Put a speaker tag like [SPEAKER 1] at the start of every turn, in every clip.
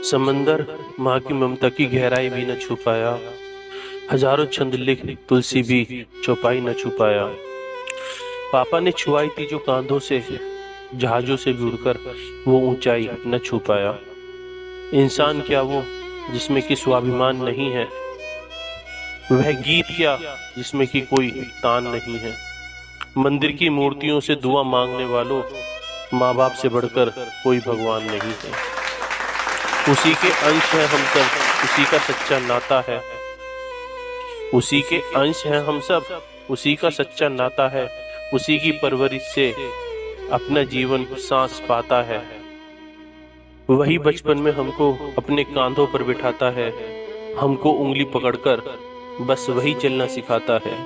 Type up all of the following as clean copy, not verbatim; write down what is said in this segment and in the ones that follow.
[SPEAKER 1] समंदर माँ की ममता की गहराई भी न छू पाया। हजारों छंद लिख तुलसी भी चौपाई न छू पाया। पापा ने छुआई थी जो कांधों से, जहाजों से भी उड़कर वो ऊंचाई न छू पाया। इंसान क्या वो जिसमें कि स्वाभिमान नहीं है, वह गीत क्या जिसमें कि कोई तान नहीं है। मंदिर की मूर्तियों से दुआ मांगने वालों, माँ बाप से बढ़कर कोई भगवान नहीं है। उसी के अंश है हम सब, उसी का सच्चा नाता है। उसी के अंश हैं हम सब, उसी का सच्चा नाता है। उसी की परवरिश से अपना जीवन सांस पाता है। वही बचपन में हमको अपने कांधों पर बिठाता है, हमको उंगली पकड़कर बस वही चलना सिखाता है।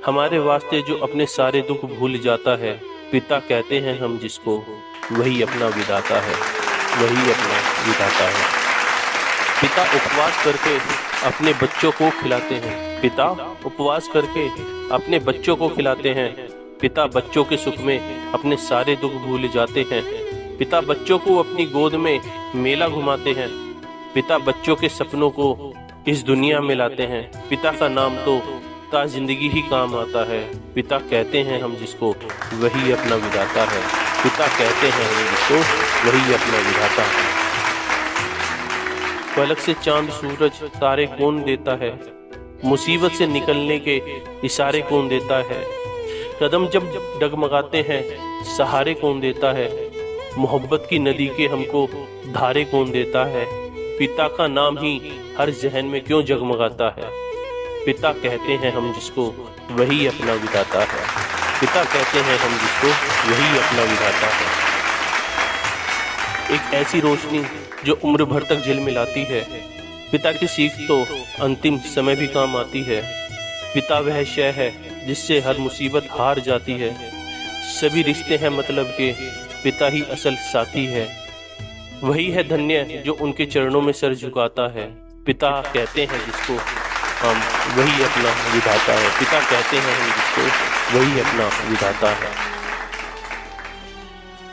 [SPEAKER 1] हमारे वास्ते जो अपने सारे दुख भूल जाता है, पिता कहते हैं हम जिसको, वही अपना विधाता है, वही अपना विधाता है। पिता उपवास करके अपने बच्चों को खिलाते हैं, पिता उपवास करके अपने बच्चों को खिलाते हैं। पिता बच्चों के सुख में अपने सारे दुख भूल जाते हैं। पिता बच्चों को अपनी गोद में मेला घुमाते हैं। पिता बच्चों के सपनों को इस दुनिया में लाते हैं। पिता का नाम तो ता जिंदगी ही काम आता है। पिता कहते हैं हम जिसको, वही अपना विधाता है। पिता कहते हैं हम जिसको, वही अपना विधाता है। पलक से चांद सूरज तारे कौन देता है, मुसीबत से निकलने के इशारे कौन देता है। कदम जब डगमगाते हैं सहारे कौन देता है। मोहब्बत की नदी के हमको धारे कौन देता है। पिता का नाम ही हर जहन में क्यों जगमगाता है। पिता कहते हैं हम जिसको, वही अपना विधाता है। पिता कहते हैं हम जिसको, वही अपना विधाता है। एक ऐसी रोशनी जो उम्र भर तक झिलमिलाती है। पिता की सीख तो अंतिम समय भी काम आती है। पिता वह शय है जिससे हर मुसीबत हार जाती है। सभी रिश्ते हैं मतलब के, पिता ही असल साथी है। वही है धन्य जो उनके चरणों में सर झुकाता है। पिता कहते हैं जिसको हम, वही अपना विधाता है। पिता कहते हैं हम जिसको, वही अपना विधाता है।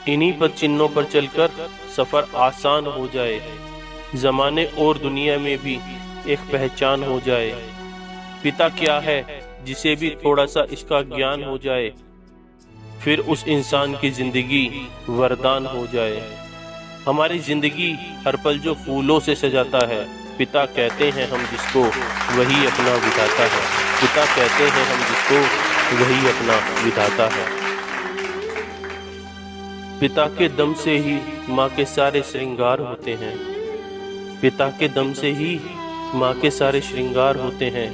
[SPEAKER 1] इन्हीं पद चिन्हों पर चलकर सफर आसान हो जाए, जमाने और दुनिया में भी एक पहचान हो जाए। पिता क्या है जिसे भी थोड़ा सा इसका ज्ञान हो जाए, फिर उस इंसान की जिंदगी वरदान हो जाए। हमारी जिंदगी हर पल जो फूलों से सजाता है, पिता कहते हैं हम जिसको, वही अपना विधाता है। पिता कहते हैं हम जिसको, वही अपना विधाता है। पिता के दम से ही माँ के सारे श्रृंगार होते हैं। पिता के दम से ही माँ के सारे श्रृंगार होते हैं।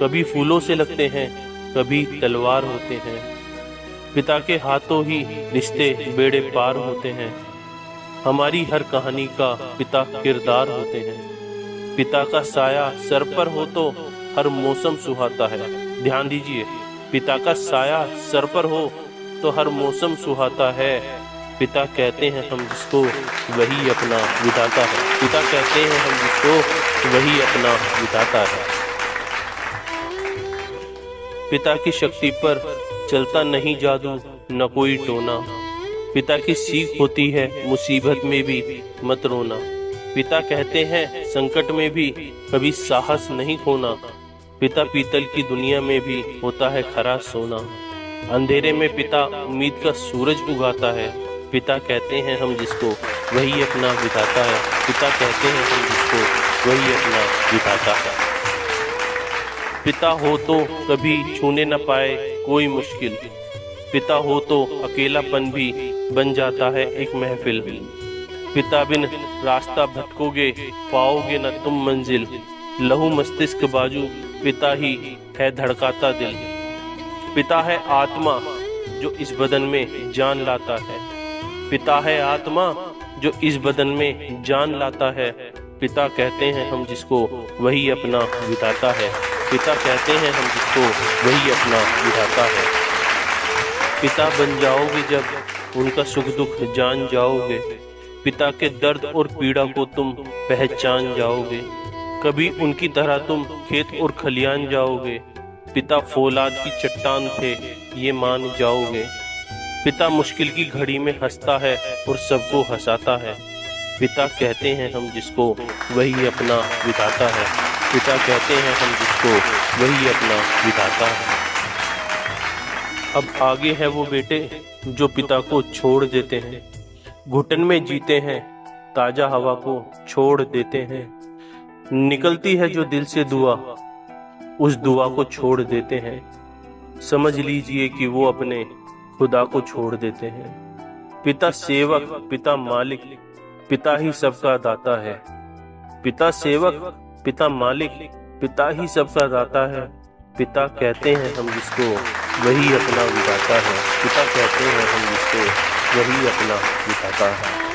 [SPEAKER 1] कभी फूलों से लगते हैं, कभी तलवार होते हैं। पिता के हाथों ही रिश्ते बेड़े पार होते हैं। हमारी हर कहानी का पिता किरदार होते हैं। पिता का साया सर पर हो तो हर मौसम सुहाता है। ध्यान दीजिए, पिता का साया सर पर हो तो हर मौसम सुहाता है। पिता कहते हैं हम जिसको, वही अपना विधाता है। पिता कहते हैं हम जिसको, वही अपना विधाता है। पिता की शक्ति पर चलता नहीं जादू, न कोई टोना। पिता की सीख होती है मुसीबत में भी मत रोना। पिता कहते हैं संकट में भी कभी साहस नहीं खोना। पिता पीतल की दुनिया में भी होता है खरा सोना। अंधेरे में पिता उम्मीद का सूरज उगाता है। पिता कहते हैं हम जिसको, वही अपना विधाता है। पिता कहते हैं हम जिसको, वही अपना विधाता है। पिता हो तो कभी छूने न पाए कोई मुश्किल। पिता हो तो अकेलापन भी बन जाता है एक महफिल। पिता बिन रास्ता भटकोगे, पाओगे न तुम मंजिल। लहू मस्तिष्क बाजू, पिता ही है धड़काता दिल। पिता है आत्मा जो इस बदन में जान लाता है। पिता है आत्मा जो इस बदन में जान लाता है। पिता कहते हैं हम जिसको, वही अपना विधाता है। पिता कहते हैं हम जिसको, वही अपना विधाता है। पिता बन जाओगे जब उनका सुख दुख जान जाओगे। पिता के दर्द और पीड़ा को तुम पहचान जाओगे। कभी उनकी तरह तुम खेत और खलियान जाओगे। पिता फौलाद की चट्टान थे, ये मान जाओगे। पिता मुश्किल की घड़ी में हंसता है और सबको हंसाता है। पिता कहते हैं हम जिसको वही अपना विधाता है। पिता कहते हैं हम जिसको वही अपना विधाता है। अब आगे है वो बेटे जो पिता को छोड़ देते हैं, घुटन में जीते हैं, ताजा हवा को छोड़ देते हैं। निकलती है जो दिल से दुआ, उस दुआ को छोड़ देते हैं। समझ लीजिए कि वो अपने खुदा को छोड़ देते हैं। पिता सेवक, पिता मालिक, पिता ही सबका दाता है। पिता सेवक, पिता मालिक, पिता ही सबका दाता है। पिता कहते हैं हम जिसको वही अपना विधाता है। पिता कहते हैं हम जिसको वही अपना विधाता है।